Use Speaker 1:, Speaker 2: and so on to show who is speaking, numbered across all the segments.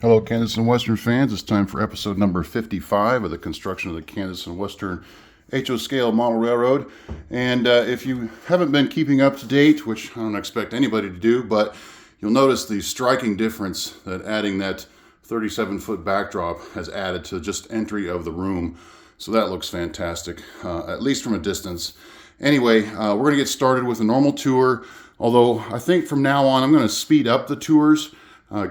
Speaker 1: Hello, Kansas and Western fans. It's time for episode number 55 of the construction of the Kansas and Western HO scale model railroad. And if you haven't been keeping up to date, which I don't expect anybody to do, but you'll notice the striking difference that adding that 37-foot backdrop has added to just entry of the room. So that looks fantastic, at least from a distance. Anyway, we're going to get started with a normal tour, although I think from now on I'm going to speed up the tours.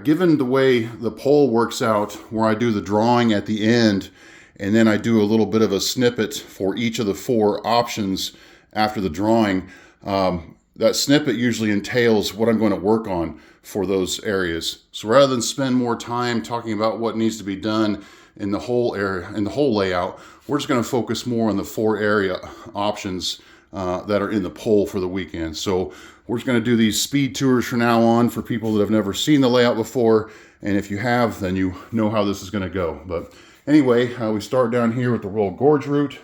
Speaker 1: Given the way the poll works out, where I do the drawing at the end, and then I do a little bit of a snippet for each of the four options after the drawing, that snippet usually entails what I'm going to work on for those areas. So rather than spend more time talking about what needs to be done in the whole area, in the whole layout, we're just going to focus more on the four area options that are in the poll for the weekend. So we're just going to do these speed tours from now on for people that have never seen the layout before. And if you have, then you know how this is going to go. But anyway, we start down here with the roll gorge route.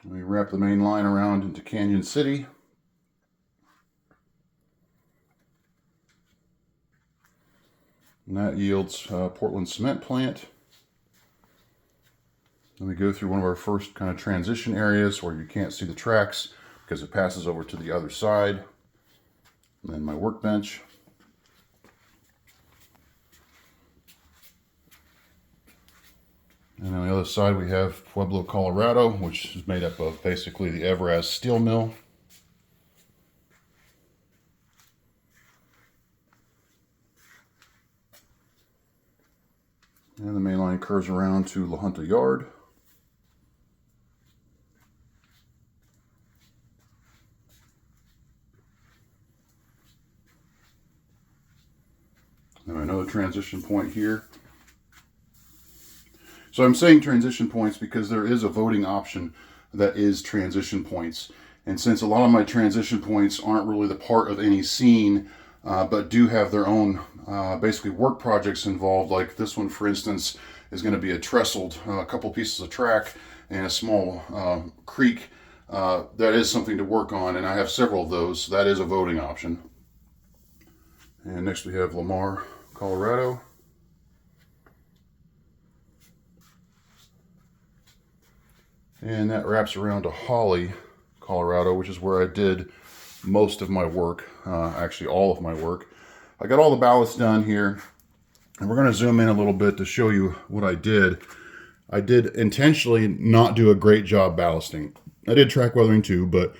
Speaker 1: We wrap the main line around into Canon City. And that yields Portland cement plant. Then we go through one of our first kind of transition areas where you can't see the tracks because it passes over to the other side. And then my workbench. And on the other side we have Pueblo, Colorado, which is made up of basically the Everaz steel mill. And the main line curves around to La Junta Yard. And another transition point here. So I'm saying transition points because there is a voting option that is transition points. And since a lot of my transition points aren't really the part of any scene, but do have their own basically work projects involved, like this one for instance is going to be a trestled couple pieces of track and a small creek. That is something to work on, and I have several of those. So that is a voting option. And next we have Lamar, Colorado. And that wraps around to Holly, Colorado, which is where I did most of my work, actually all of my work. I got all the ballast done here, and we're going to zoom in a little bit to show you what I did. I did intentionally not do a great job ballasting. I did track weathering too, but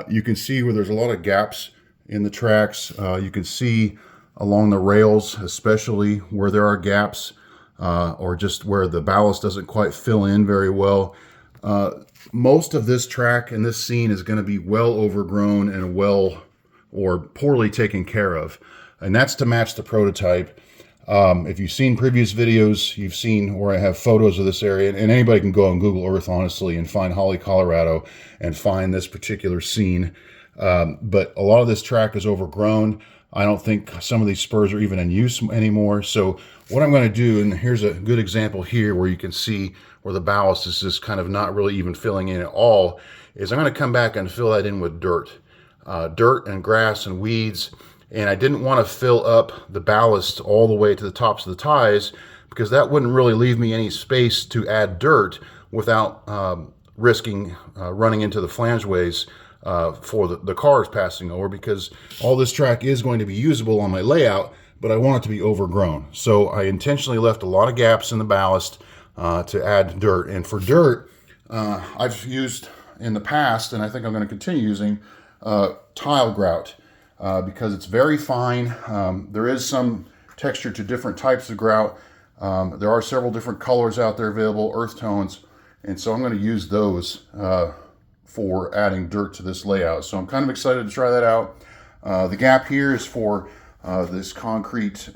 Speaker 1: you can see where there's a lot of gaps in the tracks. You can see along the rails, especially where there are gaps, or just where the ballast doesn't quite fill in very well. Most of this track and this scene is going to be well overgrown and well or poorly taken care of. And that's to match the prototype. If you've seen previous videos, you've seen where I have photos of this area. And anybody can go on Google Earth, honestly, and find Holly, Colorado, and find this particular scene. But a lot of this track is overgrown. I don't think some of these spurs are even in use anymore. So what I'm going to do, and here's a good example here where you can see where the ballast is just kind of not really even filling in at all, is I'm going to come back and fill that in with dirt. Dirt and grass and weeds. And I didn't want to fill up the ballast all the way to the tops of the ties because that wouldn't really leave me any space to add dirt without risking running into the flangeways for the cars passing over, because all this track is going to be usable on my layout, but I want it to be overgrown. So I intentionally left a lot of gaps in the ballast to add dirt. And for dirt, I've used in the past, and I think I'm going to continue using tile grout because it's very fine. There is some texture to different types of grout. There are several different colors out there available, earth tones, and so I'm going to use those for adding dirt to this layout. So I'm kind of excited to try that out. The gap here is for this concrete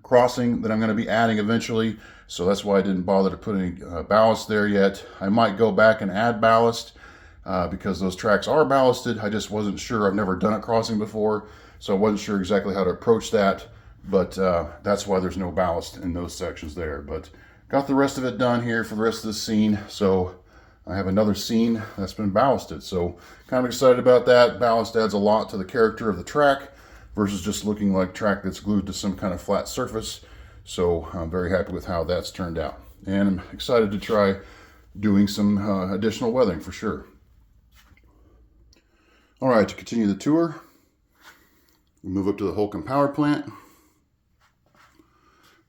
Speaker 1: crossing that I'm going to be adding eventually. So that's why I didn't bother to put any ballast there yet. I might go back and add ballast because those tracks are ballasted. I just wasn't sure. I've never done a crossing before, so I wasn't sure exactly how to approach that. But that's why there's no ballast in those sections there. But got the rest of it done here for the rest of the scene. So I have another scene that's been ballasted. So kind of excited about that. Ballast adds a lot to the character of the track versus just looking like track that's glued to some kind of flat surface. So I'm very happy with how that's turned out. And I'm excited to try doing some additional weathering for sure. All right, to continue the tour, we move up to the Holcomb power plant.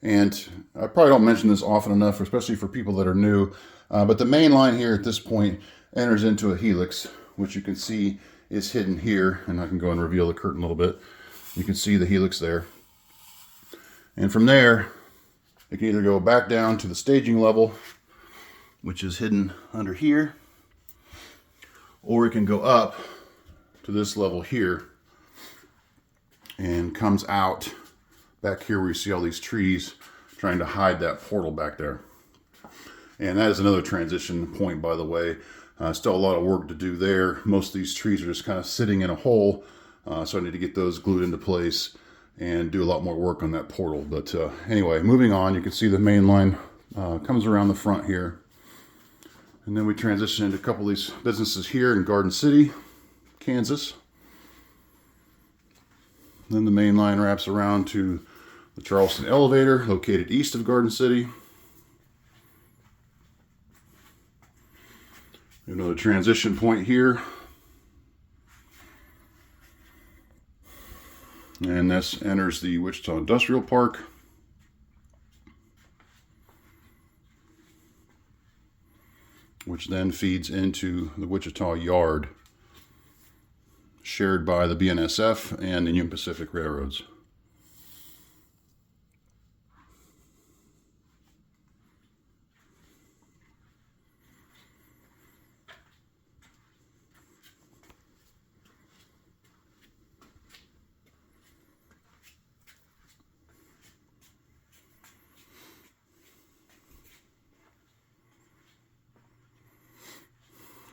Speaker 1: And I probably don't mention this often enough, especially for people that are new, but the main line here at this point enters into a helix, which you can see is hidden here. And I can go and reveal the curtain a little bit. You can see the helix there. And from there, it can either go back down to the staging level, which is hidden under here, or it can go up to this level here and comes out back here where you see all these trees trying to hide that portal back there. And that is another transition point, by the way. Still a lot of work to do there. Most of these trees are just kind of sitting in a hole, so I need to get those glued into place and do a lot more work on that portal. But anyway, moving on, you can see the main line comes around the front here. And then we transition into a couple of these businesses here in Garden City, Kansas. Then the main line wraps around to the Charleston elevator, located east of Garden City. Another transition point here. And this enters the Wichita Industrial Park. Which then feeds into the Wichita Yard, shared by the BNSF and the Union Pacific Railroads.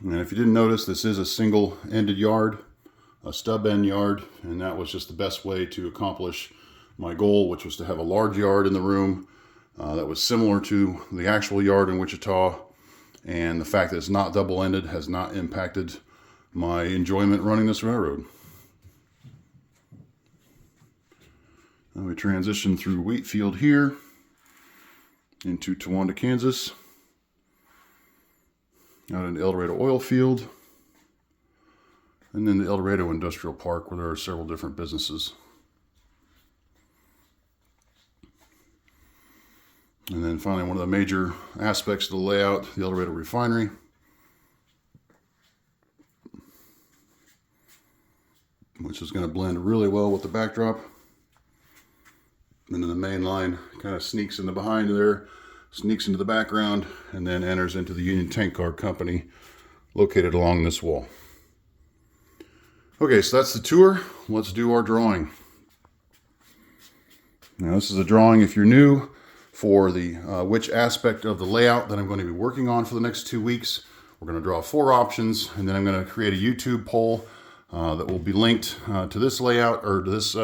Speaker 1: And if you didn't notice, this is a single-ended yard, a stub-end yard, and that was just the best way to accomplish my goal, which was to have a large yard in the room that was similar to the actual yard in Wichita. And the fact that it's not double-ended has not impacted my enjoyment running this railroad. Now we transition through Wheatfield here into Towanda, Kansas. Out in the El Dorado oil field, and then the El Dorado Industrial Park, where there are several different businesses. And then finally, one of the major aspects of the layout, the El Dorado refinery. Which is going to blend really well with the backdrop. And then the main line kind of sneaks in the behind there, sneaks into the background, and then enters into the Union Tank Car Company located along this wall. Okay, so that's the tour. Let's do our drawing. Now this is a drawing, if you're new, for the which aspect of the layout that I'm going to be working on for the next 2 weeks. We're going to draw 4 options, and then I'm going to create a YouTube poll that will be linked to this layout, or to this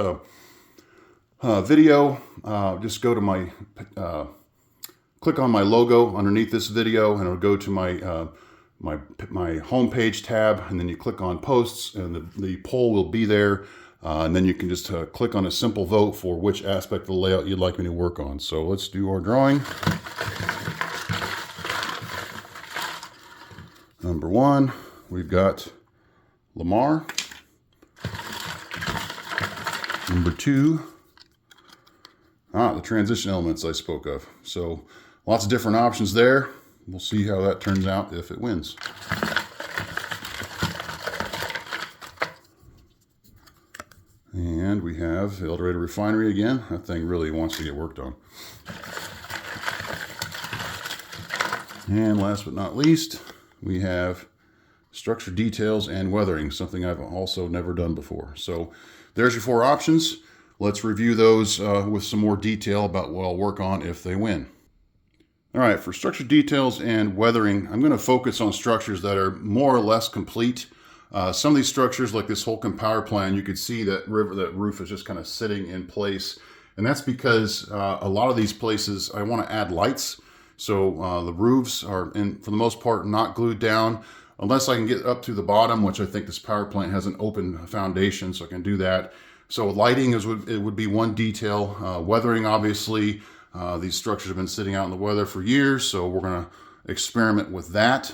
Speaker 1: video. Just go to my click on my logo underneath this video, and it'll go to my my homepage tab, and then you click on posts, and the poll will be there, and then you can just click on a simple vote for which aspect of the layout you'd like me to work on. So let's do our drawing. Number 1, we've got Lamar. Number 2, the transition elements I spoke of. So lots of different options there. We'll see how that turns out if it wins. And we have the El Dorado refinery again. That thing really wants to get worked on. And last but not least, we have structure details and weathering, something I've also never done before. So there's your 4 options. Let's review those with some more detail about what I'll work on if they win. All right, for structure details and weathering, I'm going to focus on structures that are more or less complete. Some of these structures, like this Holcomb power plant, you can see that roof is just kind of sitting in place. And that's because a lot of these places, I want to add lights So the roofs are, for the most part, not glued down, unless I can get up to the bottom, which I think this power plant has an open foundation, so I can do that. So lighting it would be one detail. Weathering, obviously, these structures have been sitting out in the weather for years, so we're going to experiment with that.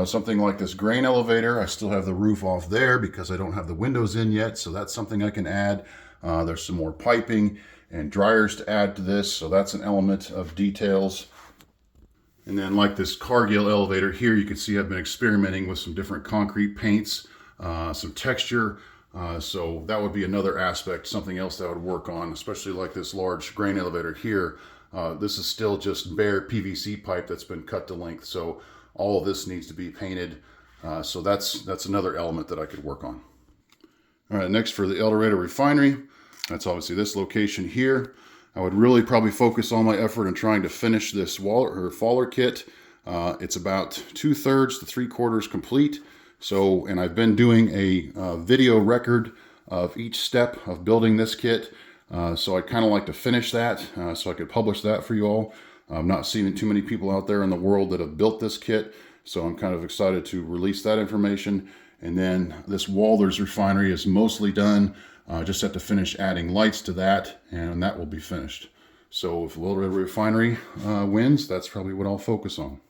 Speaker 1: Something like this grain elevator, I still have the roof off there because I don't have the windows in yet, so that's something I can add. There's some more piping and dryers to add to this, so that's an element of details. And then like this Cargill elevator here, you can see I've been experimenting with some different concrete paints, some texture, so that would be another aspect, something else that I would work on, especially like this large grain elevator here. This is still just bare PVC pipe that's been cut to length, so all of this needs to be painted. So that's another element that I could work on. All right, next for the El Dorado refinery, that's obviously this location here. I would really probably focus all my effort in trying to finish this faller kit. It's about 2/3 to 3/4 complete. So, and I've been doing a video record of each step of building this kit. So I'd kind of like to finish that so I could publish that for you all. I'm not seeing too many people out there in the world that have built this kit. So I'm kind of excited to release that information. And then this Walters refinery is mostly done. Just have to finish adding lights to that, and that will be finished. So if Little Red Refinery wins, that's probably what I'll focus on.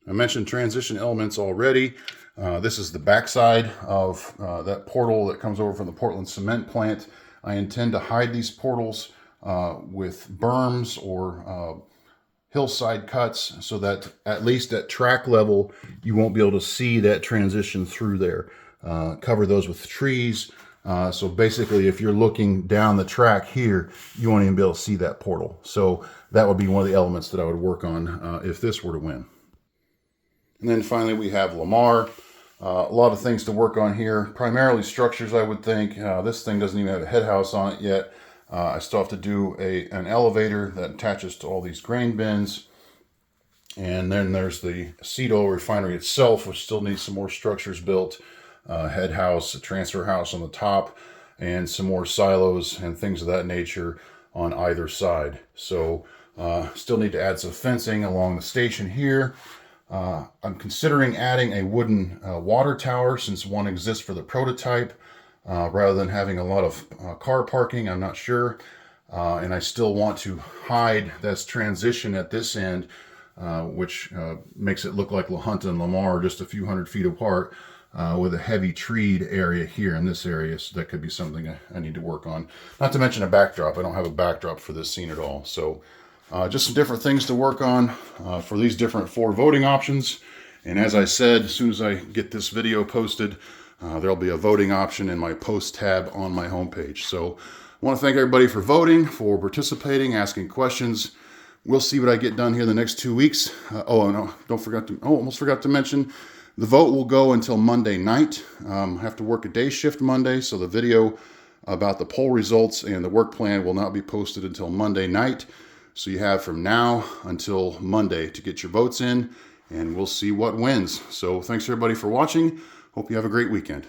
Speaker 1: I mentioned transition elements already. This is the backside of that portal that comes over from the Portland cement plant. I intend to hide these portals with berms or hillside cuts so that at least at track level, you won't be able to see that transition through there. Cover those with trees. So basically, if you're looking down the track here, you won't even be able to see that portal. So that would be one of the elements that I would work on if this were to win. And then finally, we have Lamar. A lot of things to work on here, primarily structures, I would think. This thing doesn't even have a head house on it yet. I still have to do an elevator that attaches to all these grain bins. And then there's the seed oil refinery itself, which still needs some more structures built. Head house, a transfer house on the top, and some more silos and things of that nature on either side. So still need to add some fencing along the station here. I'm considering adding a wooden water tower since one exists for the prototype. Rather than having a lot of car parking, I'm not sure. And I still want to hide this transition at this end, which makes it look like La Junta and Lamar just a few hundred feet apart, with a heavy treed area here in this area. So that could be something I need to work on. Not to mention a backdrop. I don't have a backdrop for this scene at all. So just some different things to work on for these different 4 voting options. And as I said, as soon as I get this video posted, there'll be a voting option in my post tab on my homepage. So I want to thank everybody for voting, for participating, asking questions. We'll see what I get done here the next 2 weeks. Almost forgot to mention, the vote will go until Monday night. I have to work a day shift Monday, so the video about the poll results and the work plan will not be posted until Monday night. So you have from now until Monday to get your votes in, and we'll see what wins. So thanks everybody for watching. Hope you have a great weekend.